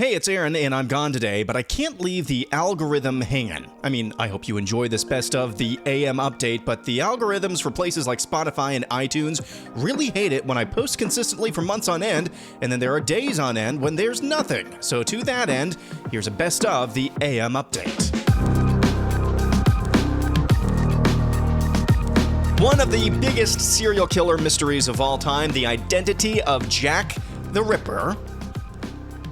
Hey, it's Aaron, and I'm gone today, but I can't leave the algorithm hanging. I mean, I hope you enjoy this best of the AM update, but the algorithms for places like Spotify and iTunes really hate it when I post consistently for months on end, and then there are days on end when there's nothing. So to that end, here's a best of the AM update. One of the biggest serial killer mysteries of all time, the identity of Jack the Ripper,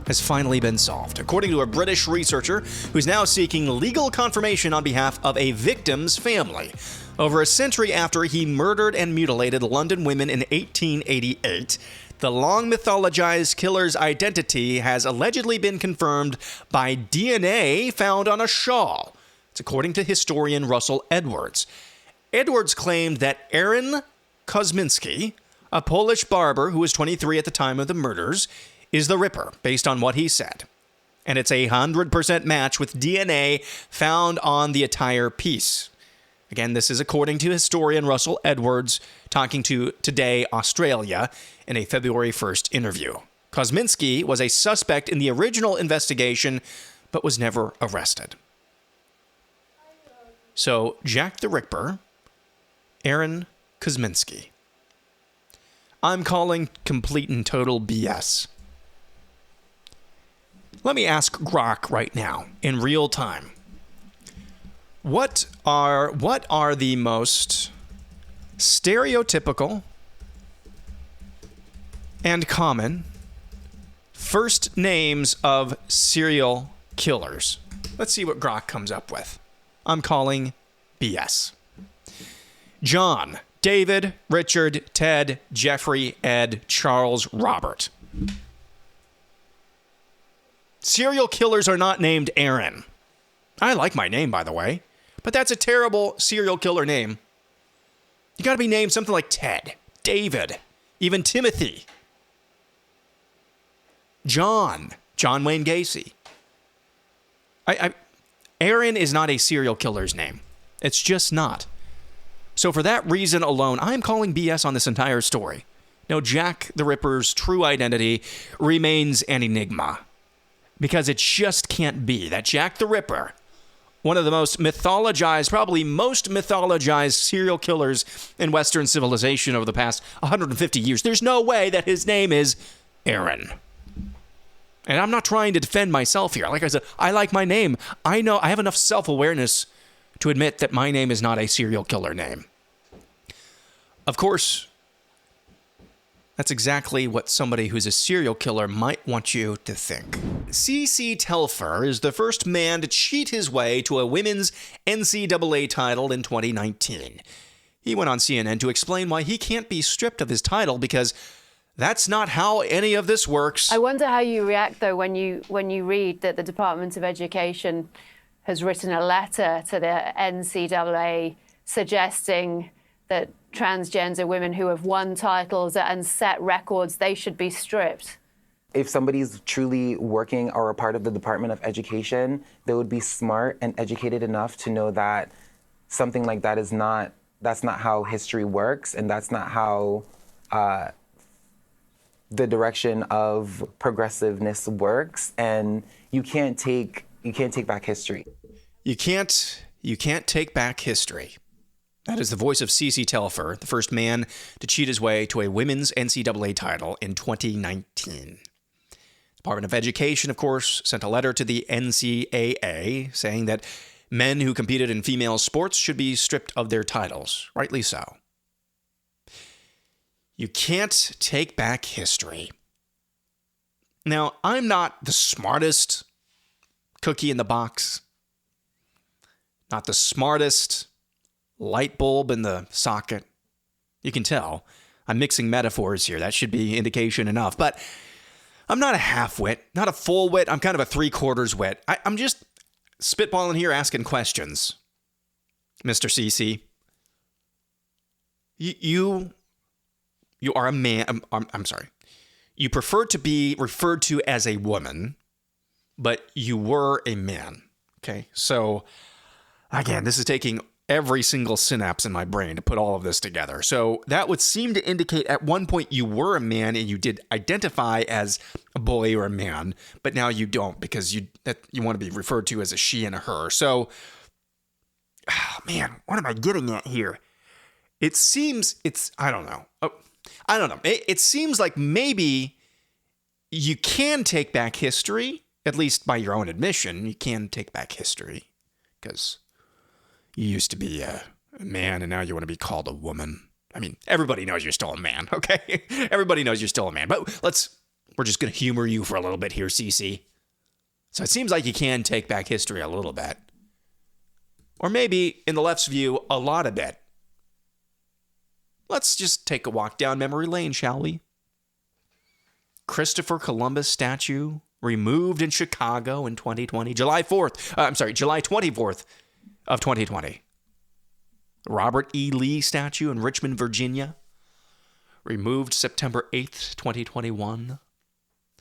has finally been solved, according to a British researcher who's now seeking legal confirmation on behalf of a victim's family. Over a century after he murdered and mutilated London women in 1888, the long mythologized killer's identity has allegedly been confirmed by DNA found on a shawl. It's according to historian Russell Edwards. Edwards claimed that Aaron Kosminski, a Polish barber who was 23 at the time of the murders, is the Ripper, based on what he said. And it's a 100% match with DNA found on the attire piece. Again, this is according to historian Russell Edwards, talking to Today Australia in a February 1st interview. Kosminski was a suspect in the original investigation, but was never arrested. So, Jack the Ripper, Aaron Kosminski. I'm calling complete and total BS. Let me ask Grok right now, in real time. What are the most stereotypical and common first names of serial killers? Let's see what Grok comes up with. I'm calling BS. John, David, Richard, Ted, Jeffrey, Ed, Charles, Robert. Serial killers are not named Aaron. I like my name, by the way, but that's a terrible serial killer name. You gotta be named something like Ted, David, even Timothy. John Wayne Gacy. Aaron is not a serial killer's name. It's just not. So for that reason alone, I'm calling BS on this entire story. No, Jack the Ripper's true identity remains an enigma. Because it just can't be that Jack the Ripper, one of the most mythologized, probably most mythologized serial killers in Western civilization over the past 150 years, there's no way that his name is Aaron. And I'm not trying to defend myself here. Like I said, I like my name. I know I have enough self-awareness to admit that my name is not a serial killer name. Of course, that's exactly what somebody who's a serial killer might want you to think. Telfer is the first man to cheat his way to a women's NCAA title in 2019. He went on CNN to explain why he can't be stripped of his title because that's not how any of this works. I wonder how you react, though, when you read that the Department of Education has written a letter to the NCAA suggesting that transgender women who have won titles and set records, they should be stripped. If somebody's truly working or a part of the Department of Education, they would be smart and educated enough to know that something like that that's not how history works, and that's not how the direction of progressiveness works, and you can't take back history. You can't take back history. That is the voice of Telfer, the first man to cheat his way to a women's NCAA title in 2019. The Department of Education, of course, sent a letter to the NCAA saying that men who competed in female sports should be stripped of their titles. Rightly so. You can't take back history. Now, I'm not the smartest cookie in the box, not the smartest light bulb in the socket. You can tell I'm mixing metaphors here. That should be indication enough. But I'm not a half-wit, not a full wit. I'm kind of a three-quarters wit. I'm just spitballing here, asking questions. Mr. CC, you are a man. I'm sorry. You prefer to be referred to as a woman, but you were a man. Okay, so again, this is taking every single synapse in my brain to put all of this together. So that would seem to indicate at one point you were a man and you did identify as a boy or a man, but now you don't because you want to be referred to as a she and a her. So, man, what am I getting at here? It seems I don't know. It seems like maybe you can take back history, at least by your own admission. You can take back history because you used to be a man and now you want to be called a woman. I mean, everybody knows you're still a man, okay? Everybody knows you're still a man. But we're just going to humor you for a little bit here, Cece. So it seems like you can take back history a little bit. Or maybe, in the left's view, a lot of it. Let's just take a walk down memory lane, shall we? Christopher Columbus statue removed in Chicago in 2020. July 24th of 2020. Robert E. Lee statue in Richmond, Virginia. Removed September 8th, 2021.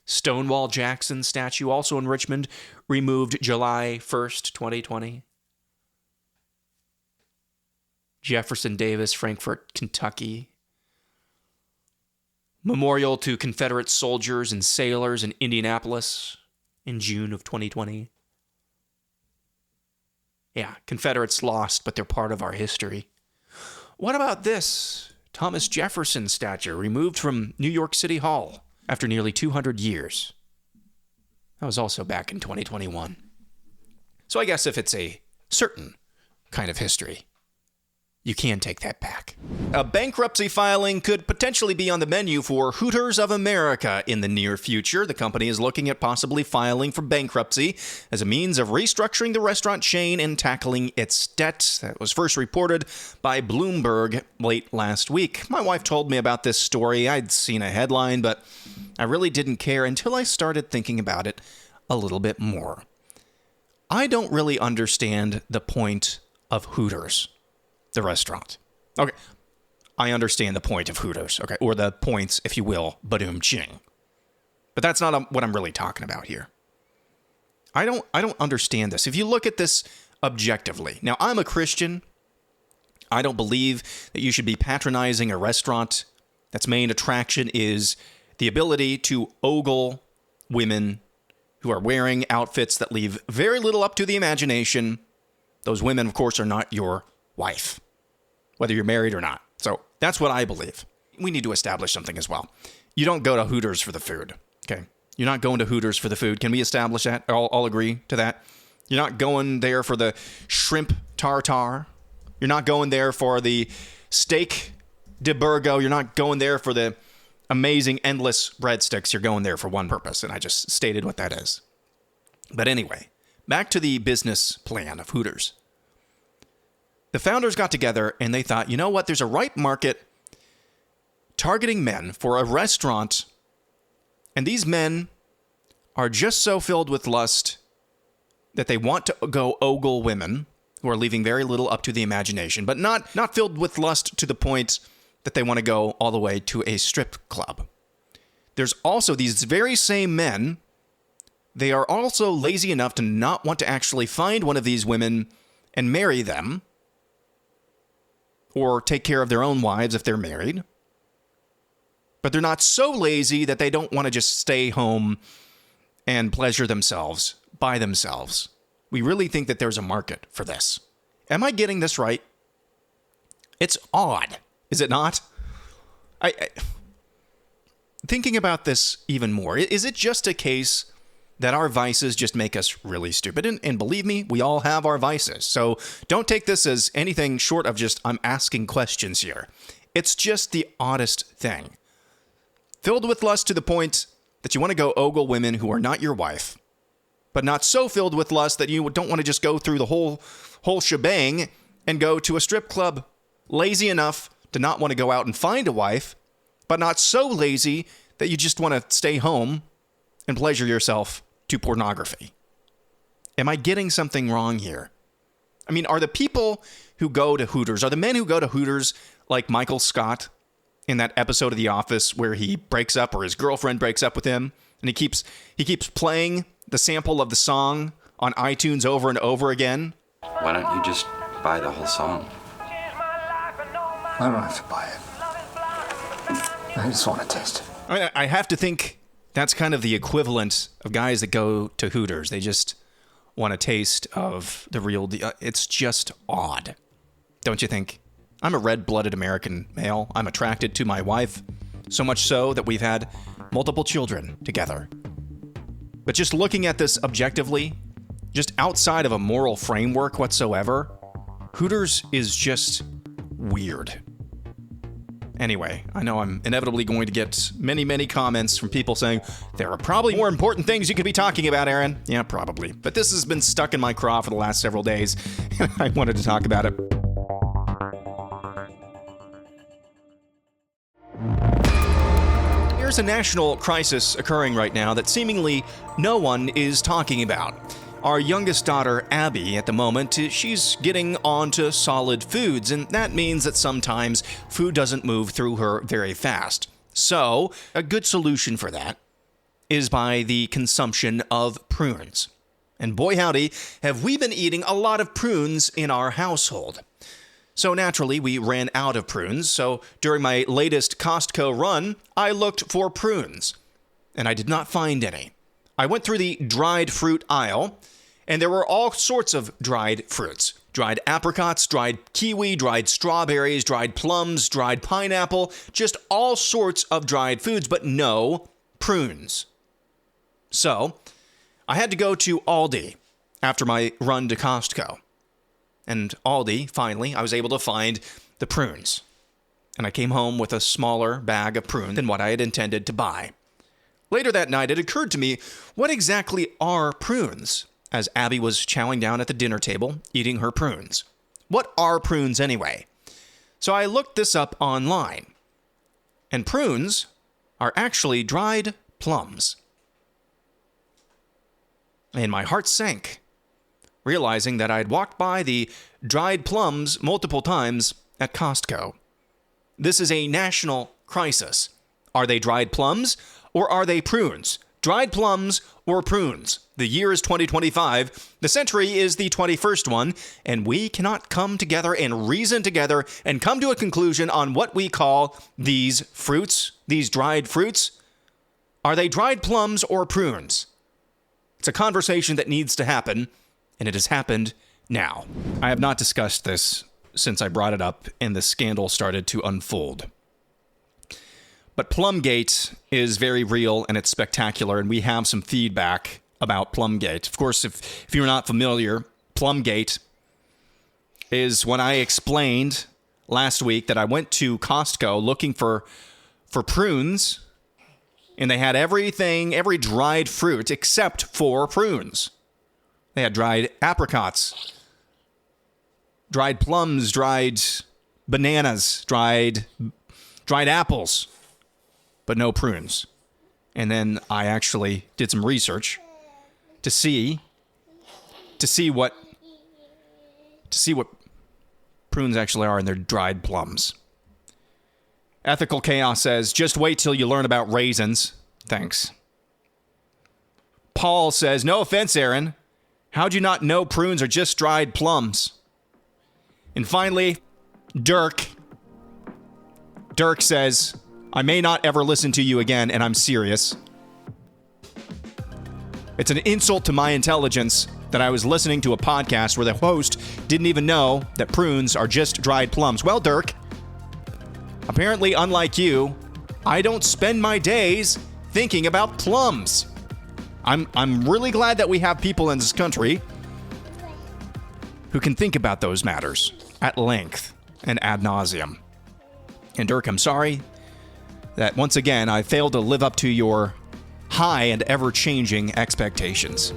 Stonewall Jackson statue, also in Richmond, removed July 1st, 2020. Jefferson Davis, Frankfort, Kentucky. Memorial to Confederate soldiers and sailors in Indianapolis in June of 2020. Yeah, Confederates lost, but they're part of our history. What about this? Thomas Jefferson statue removed from New York City Hall after nearly 200 years. That was also back in 2021. So I guess if it's a certain kind of history, you can take that back. A bankruptcy filing could potentially be on the menu for Hooters of America in the near future. The company is looking at possibly filing for bankruptcy as a means of restructuring the restaurant chain and tackling its debt. That was first reported by Bloomberg late last week. My wife told me about this story. I'd seen a headline, but I really didn't care until I started thinking about it a little bit more. I don't really understand the point of Hooters, the restaurant. Okay, I understand the point of Hooters, okay, or the points, if you will, ba-doom-ching. But that's not what I'm really talking about here. I don't understand this. If you look at this objectively, now I'm a Christian. I don't believe that you should be patronizing a restaurant that's main attraction is the ability to ogle women who are wearing outfits that leave very little up to the imagination. Those women, of course, are not your wife, whether you're married or not. So that's what I believe. We need to establish something as well. You don't go to Hooters for the food, okay? You're not going to Hooters for the food. Can we establish that? I'll agree to that. You're not going there for the shrimp tartare. You're not going there for the steak de Burgo. You're not going there for the amazing endless breadsticks. You're going there for one purpose, and I just stated what that is. But anyway, back to the business plan of Hooters. The founders got together and they thought, you know what? There's a ripe market targeting men for a restaurant, and these men are just so filled with lust that they want to go ogle women who are leaving very little up to the imagination, but not filled with lust to the point that they want to go all the way to a strip club. There's also these very same men. They are also lazy enough to not want to actually find one of these women and marry them, or take care of their own wives if they're married. But they're not so lazy that they don't want to just stay home and pleasure themselves by themselves. We really think that there's a market for this. Am I getting this right? It's odd, is it not? Thinking about this even more, is it just a case that our vices just make us really stupid? And believe me, we all have our vices. So don't take this as anything short of just, I'm asking questions here. It's just the oddest thing. Filled with lust to the point that you want to go ogle women who are not your wife, but not so filled with lust that you don't want to just go through the whole shebang and go to a strip club. Lazy enough to not want to go out and find a wife, but not so lazy that you just want to stay home and pleasure yourself to pornography. Am I getting something wrong here? I mean, are the people who go to Hooters, are the men who go to Hooters like Michael Scott in that episode of The Office where he breaks up, or his girlfriend breaks up with him, and he keeps playing the sample of the song on iTunes over and over again? Why don't you just buy the whole song. I don't have to buy it. I just want to taste it. I mean, I have to think that's kind of the equivalent of guys that go to Hooters. They just want a taste of the real deal. It's just odd, don't you think? I'm a red-blooded American male. I'm attracted to my wife, so much so that we've had multiple children together. But just looking at this objectively, just outside of a moral framework whatsoever, Hooters is just weird. Anyway, I know I'm inevitably going to get many, many comments from people saying, there are probably more important things you could be talking about, Aaron. Yeah, probably. But this has been stuck in my craw for the last several days, and I wanted to talk about it. There's a national crisis occurring right now that seemingly no one is talking about. Our youngest daughter, Abby, at the moment, she's getting onto solid foods, and that means that sometimes food doesn't move through her very fast. So, a good solution for that is by the consumption of prunes. And boy howdy, have we been eating a lot of prunes in our household. So naturally, we ran out of prunes, so during my latest Costco run, I looked for prunes, and I did not find any. I went through the dried fruit aisle, and there were all sorts of dried fruits. Dried apricots, dried kiwi, dried strawberries, dried plums, dried pineapple, just all sorts of dried foods, but no prunes. So, I had to go to Aldi after my run to Costco. And Aldi, finally, I was able to find the prunes. And I came home with a smaller bag of prunes than what I had intended to buy. Later that night, it occurred to me, what exactly are prunes? As Abby was chowing down at the dinner table, eating her prunes. What are prunes anyway? So I looked this up online. And prunes are actually dried plums. And my heart sank, realizing that I'd walked by the dried plums multiple times at Costco. This is a national crisis. Are they dried plums or are they prunes? Dried plums or prunes? The year is 2025, the century is the 21st one, and we cannot come together and reason together and come to a conclusion on what we call these fruits, these dried fruits. Are they dried plums or prunes? It's a conversation that needs to happen, and it has happened now. I have not discussed this since I brought it up and the scandal started to unfold. But Plumgate is very real and it's spectacular, and we have some feedback about Plumgate. Of course, if you're not familiar, Plumgate is when I explained last week that I went to Costco looking for prunes, and they had everything, every dried fruit except for prunes. They had dried apricots, dried plums, dried bananas, dried apples, but no prunes. And then I actually did some research to see what prunes actually are, and they're dried plums. Ethical Chaos says, just wait till you learn about raisins. Thanks. Paul says, no offense, Aaron. How'd you not know prunes are just dried plums? And finally, Dirk says, I may not ever listen to you again, and I'm serious. It's an insult to my intelligence that I was listening to a podcast where the host didn't even know that prunes are just dried plums. Well, Dirk, apparently, unlike you, I don't spend my days thinking about plums. I'm really glad that we have people in this country who can think about those matters at length and ad nauseum. And Dirk, I'm sorry that once again I failed to live up to your high and ever-changing expectations.